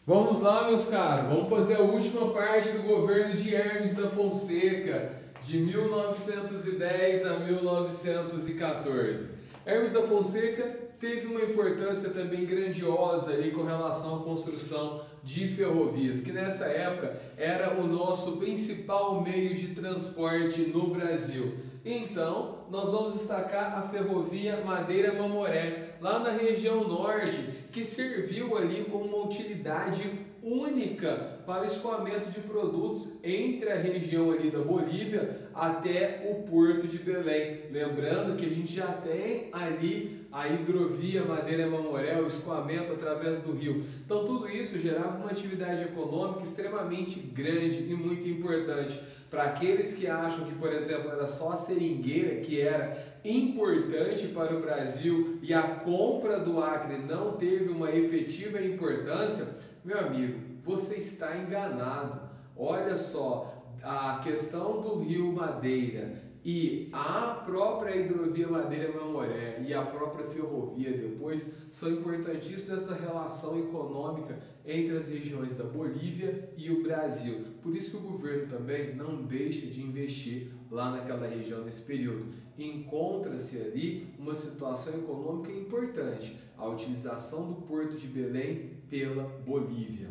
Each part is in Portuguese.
Vamos lá, meus caros, vamos fazer a última parte do governo de Hermes da Fonseca, de 1910 a 1914. Hermes da Fonseca teve uma importância também grandiosa ali com relação à construção de ferrovias, que nessa época era o nosso principal meio de transporte no Brasil. Então, nós vamos destacar a ferrovia Madeira-Mamoré, lá na região norte, que serviu ali com uma utilidade única para o escoamento de produtos entre a região ali da Bolívia até o Porto de Belém. Lembrando que a gente já tem ali a hidrovia Madeira-Mamoré, o escoamento através do rio. Então tudo isso gerava uma atividade econômica extremamente grande e muito importante. Para aqueles que acham que, por exemplo, era só a seringueira que era importante para o Brasil e a compra do Acre não teve uma efetiva importância, meu amigo, você está enganado. Olha só, a questão do Rio Madeira e a própria hidrovia Madeira-Mamoré e a própria ferrovia depois são importantíssimos nessa relação econômica entre as regiões da Bolívia e o Brasil. Por isso que o governo também não deixa de investir lá naquela região nesse período. Encontra-se ali uma situação econômica importante, a utilização do Porto de Belém pela Bolívia.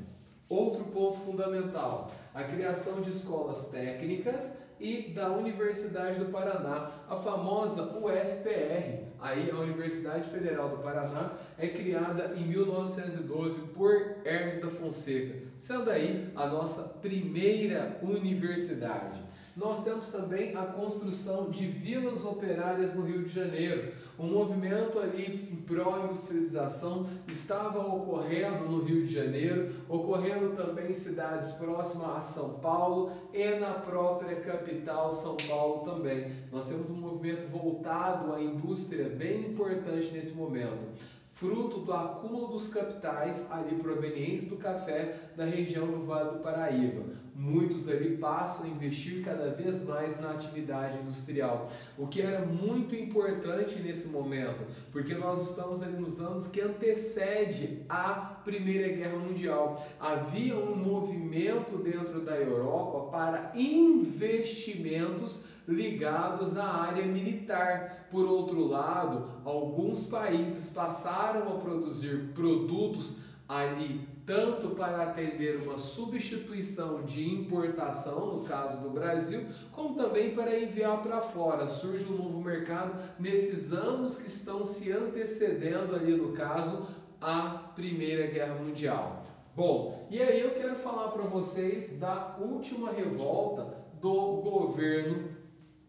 Outro ponto fundamental, a criação de escolas técnicas e da Universidade do Paraná, a famosa UFPR, aí a Universidade Federal do Paraná, é criada em 1912 por Hermes da Fonseca, sendo aí a nossa primeira universidade. Nós temos também a construção de vilas operárias no Rio de Janeiro. O movimento ali em pró-industrialização estava ocorrendo no Rio de Janeiro, ocorrendo também em cidades próximas a São Paulo e na própria capital São Paulo também. Nós temos um movimento voltado à indústria bem importante nesse momento, fruto do acúmulo dos capitais ali provenientes do café da região do Vale do Paraíba. Muitos ali passam a investir cada vez mais na atividade industrial, o que era muito importante nesse momento, porque nós estamos ali nos anos que antecede a Primeira Guerra Mundial. Havia um movimento dentro da Europa para investimentos ligados à área militar. Por outro lado, alguns países passaram a produzir produtos ali tanto para atender uma substituição de importação, no caso do Brasil, como também para enviar para fora. Surge um novo mercado nesses anos que estão se antecedendo ali, no caso, a Primeira Guerra Mundial. Bom, e aí eu quero falar para vocês da última revolta do governo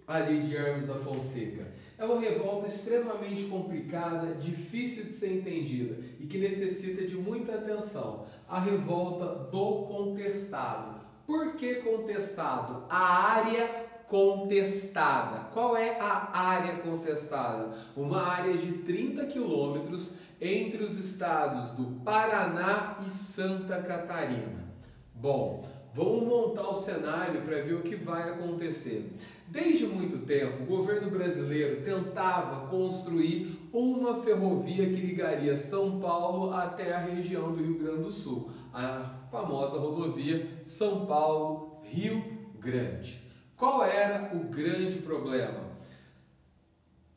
ali de Hermes da Fonseca. É uma revolta extremamente complicada, difícil de ser entendida e que necessita de muita atenção. A revolta do contestado. Por que contestado? A área contestada. Qual é a área contestada? Uma área de 30 quilômetros entre os estados do Paraná e Santa Catarina. Bom, vamos montar o cenário para ver o que vai acontecer. Desde muito tempo, o governo brasileiro tentava construir uma ferrovia que ligaria São Paulo até a região do Rio Grande do Sul, a famosa rodovia São Paulo-Rio Grande. Qual era o grande problema?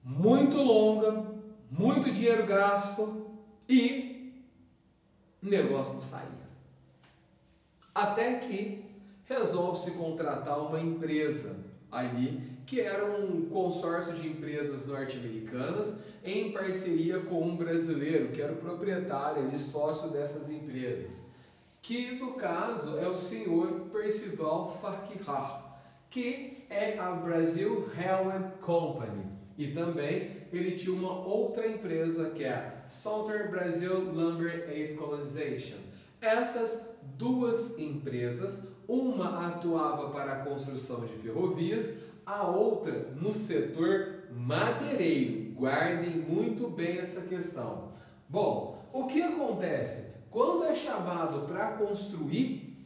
Muito longa, muito dinheiro gasto e o negócio não saía. Até que resolve-se contratar uma empresa ali, que era um consórcio de empresas norte-americanas em parceria com um brasileiro, que era o proprietário e sócio dessas empresas, que no caso é o senhor Percival Farquhar, que é a Brazil Railway Company, e também ele tinha uma outra empresa que é a Southern Brazil Lumber and Colonization. Essas duas empresas, uma atuava para a construção de ferrovias, a outra no setor madeireiro. Guardem muito bem essa questão. Bom, o que acontece? Quando é chamado para construir,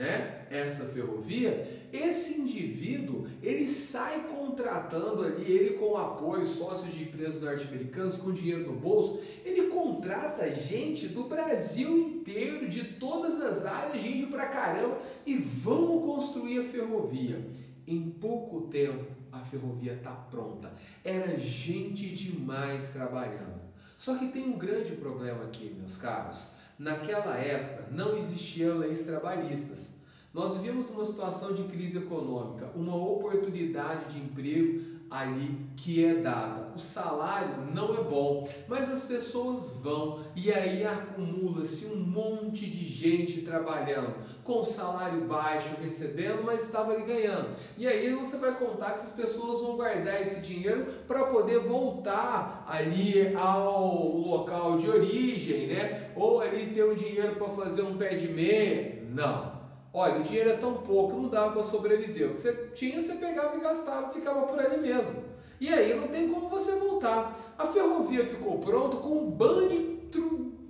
né, essa ferrovia, esse indivíduo, ele sai contratando ali, ele com apoio, sócios de empresas norte-americanas, com dinheiro no bolso, ele contrata gente do Brasil inteiro, de todas as áreas, gente pra caramba, e vamos construir a ferrovia. Em pouco tempo, a ferrovia está pronta. Era gente demais trabalhando. Só que tem um grande problema aqui, meus caros. Naquela época, não existiam leis trabalhistas. Nós vivíamos uma situação de crise econômica, uma oportunidade de emprego ali que é dada. O salário não é bom, mas as pessoas vão e aí acumula-se um monte de gente trabalhando com salário baixo, recebendo, mas estava ali ganhando. E aí você vai contar que essas pessoas vão guardar esse dinheiro para poder voltar ali ao local de origem, né? Ou ali ter um dinheiro para fazer um pé de meia. Não. Olha, o dinheiro é tão pouco, não dava para sobreviver. O que você tinha, você pegava e gastava, ficava por ali mesmo. E aí não tem como você voltar. A ferrovia ficou pronta com um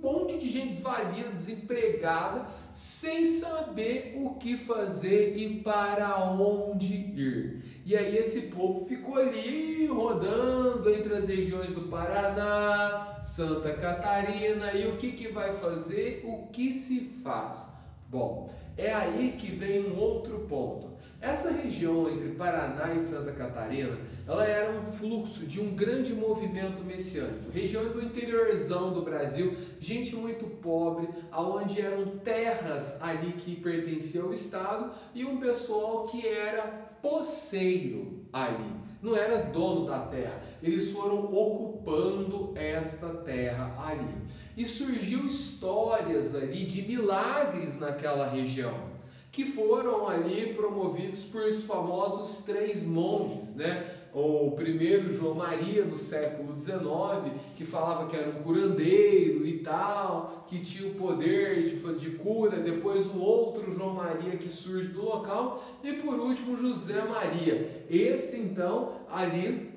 monte de gente desvalida, desempregada, sem saber o que fazer e para onde ir. E aí esse povo ficou ali rodando entre as regiões do Paraná, Santa Catarina, e o que vai fazer? O que se faz? Bom, é aí que vem um outro ponto. Essa região entre Paraná e Santa Catarina, ela era um fluxo de um grande movimento messiânico. Região do interiorzão do Brasil, gente muito pobre, aonde eram terras ali que pertenciam ao Estado e um pessoal que era poceiro ali. Não era dono da terra, eles foram ocupando esta terra ali. E surgiu histórias ali de milagres naquela região, que foram ali promovidos por os famosos 3 monges, né? O primeiro, João Maria, no século XIX, que falava que era um curandeiro e tal, que tinha o poder de cura. Depois o outro João Maria que surge do local. E por último, José Maria. Esse então, ali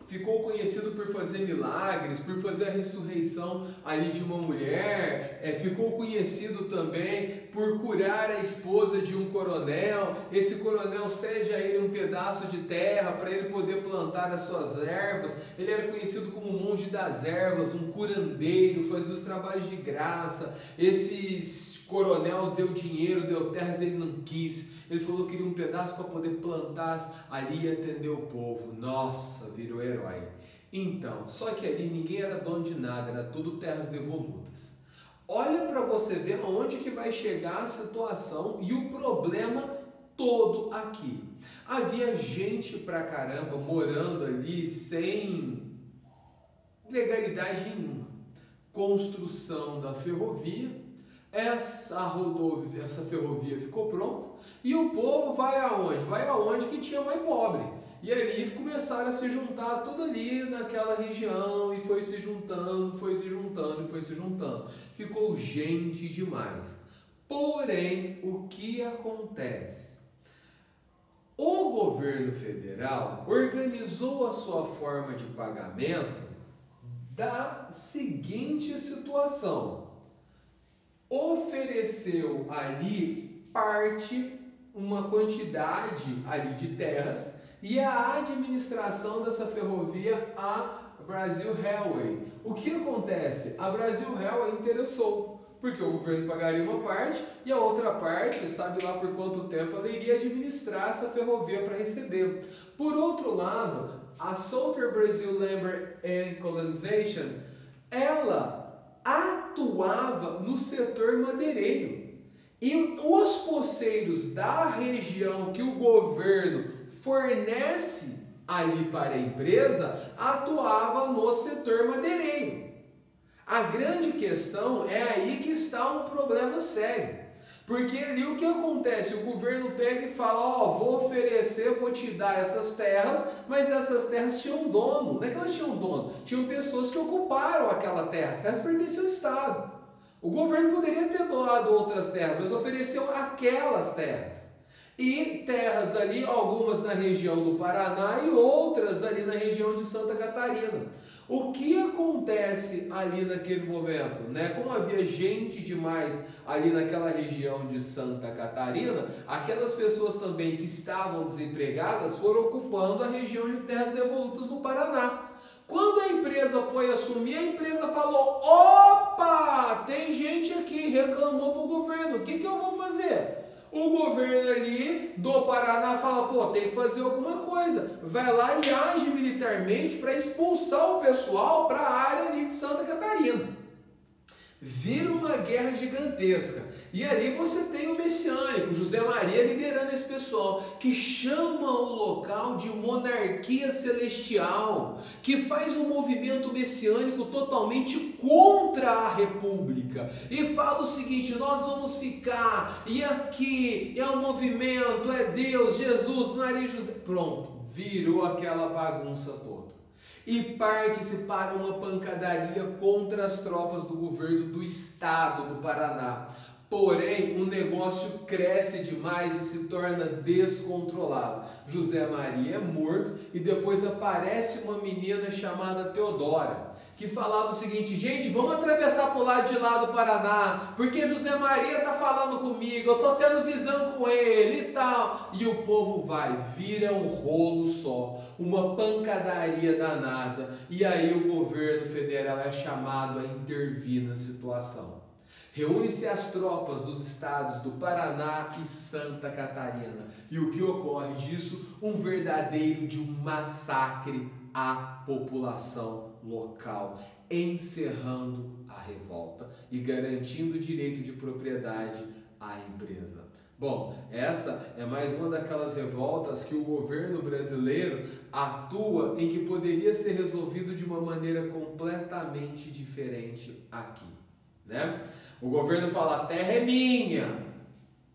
ficou conhecido por fazer milagres, por fazer a ressurreição ali de uma mulher, ficou conhecido também por curar a esposa de um coronel. Esse coronel cede a ele um pedaço de terra para ele poder plantar as suas ervas. Ele era conhecido como monge das ervas, um curandeiro, fazia os trabalhos de graça. Esse coronel deu dinheiro, deu terras, ele não quis. Ele falou que queria um pedaço para poder plantar ali e atender o povo. Nossa, virou herói. Então, só que ali ninguém era dono de nada, era tudo terras devolutas. Olha para você ver aonde que vai chegar a situação e o problema todo aqui. Havia gente pra caramba morando ali sem legalidade nenhuma. Construção da ferrovia. Essa ferrovia ficou pronta e o povo vai aonde? Vai aonde que tinha mais pobre. E ali começaram a se juntar tudo ali naquela região e foi se juntando, foi se juntando e foi se juntando. Ficou gente demais. Porém, o que acontece? O governo federal organizou a sua forma de pagamento da seguinte situação. Ofereceu ali uma quantidade ali de terras e a administração dessa ferrovia a Brazil Railway. O que acontece? A Brazil Railway interessou, porque o governo pagaria uma parte e a outra parte, sabe lá por quanto tempo, ela iria administrar essa ferrovia para receber. Por outro lado, a Southern Brazil Lumber and Colonization, ela atuava no setor madeireiro. E os poceiros da região que o governo fornece ali para a empresa atuava no setor madeireiro. A grande questão é aí que está um problema sério. Porque ali o que acontece? O governo pega e fala, vou oferecer, vou te dar essas terras, mas essas terras tinham dono. Não é que elas tinham dono, tinham pessoas que ocuparam aquela terra, as terras pertenciam ao Estado. O governo poderia ter doado outras terras, mas ofereceu aquelas terras. E terras ali, algumas na região do Paraná e outras ali na região de Santa Catarina. O que acontece ali naquele momento, né? Como havia gente demais ali naquela região de Santa Catarina, aquelas pessoas também que estavam desempregadas foram ocupando a região de terras devolutas no Paraná. Quando a empresa foi assumir, a empresa falou: opa, tem gente aqui, reclamou para o governo, o que eu vou fazer? O governo ali do Paraná fala: pô, tem que fazer alguma coisa. Vai lá e age militarmente para expulsar o pessoal para a área ali de Santa Catarina. Vira uma guerra gigantesca. E ali você tem o messiânico, José Maria liderando esse pessoal, que chama o local de monarquia celestial, que faz um movimento messiânico totalmente contra a república. E fala o seguinte: nós vamos ficar, e aqui é um movimento, é Deus, Jesus, Maria, José. Pronto, virou aquela bagunça toda. E parte-se para uma pancadaria contra as tropas do governo do estado do Paraná. Porém, o negócio cresce demais e se torna descontrolado. José Maria é morto e depois aparece uma menina chamada Teodora, que falava o seguinte: gente, vamos atravessar para o lado de lá do Paraná, porque José Maria está falando comigo, eu estou tendo visão com ele e tal. E o povo vai, vira um rolo só, uma pancadaria danada, e aí o governo federal é chamado a intervir na situação. Reúne-se as tropas dos estados do Paraná e Santa Catarina. E o que ocorre disso? Um verdadeiro de um massacre à população local, encerrando a revolta e garantindo o direito de propriedade à empresa. Bom, essa é mais uma daquelas revoltas que o governo brasileiro atua em que poderia ser resolvido de uma maneira completamente diferente aqui, né? O governo fala: a terra é minha,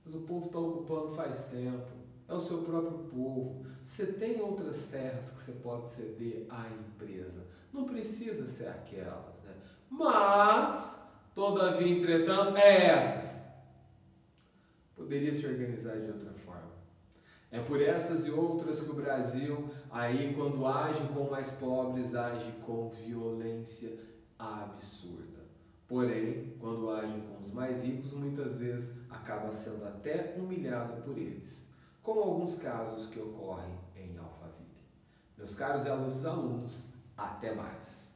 mas o povo está ocupando faz tempo, é o seu próprio povo. Você tem outras terras que você pode ceder à empresa, não precisa ser aquelas, né? Mas, todavia, entretanto, é essas. Poderia se organizar de outra forma. É por essas e outras que o Brasil, aí quando age com mais pobres, age com violência absurda. Porém, quando age com os mais ricos, muitas vezes acaba sendo até humilhado por eles, como alguns casos que ocorrem em Alphaville. Meus caros alunos, até mais!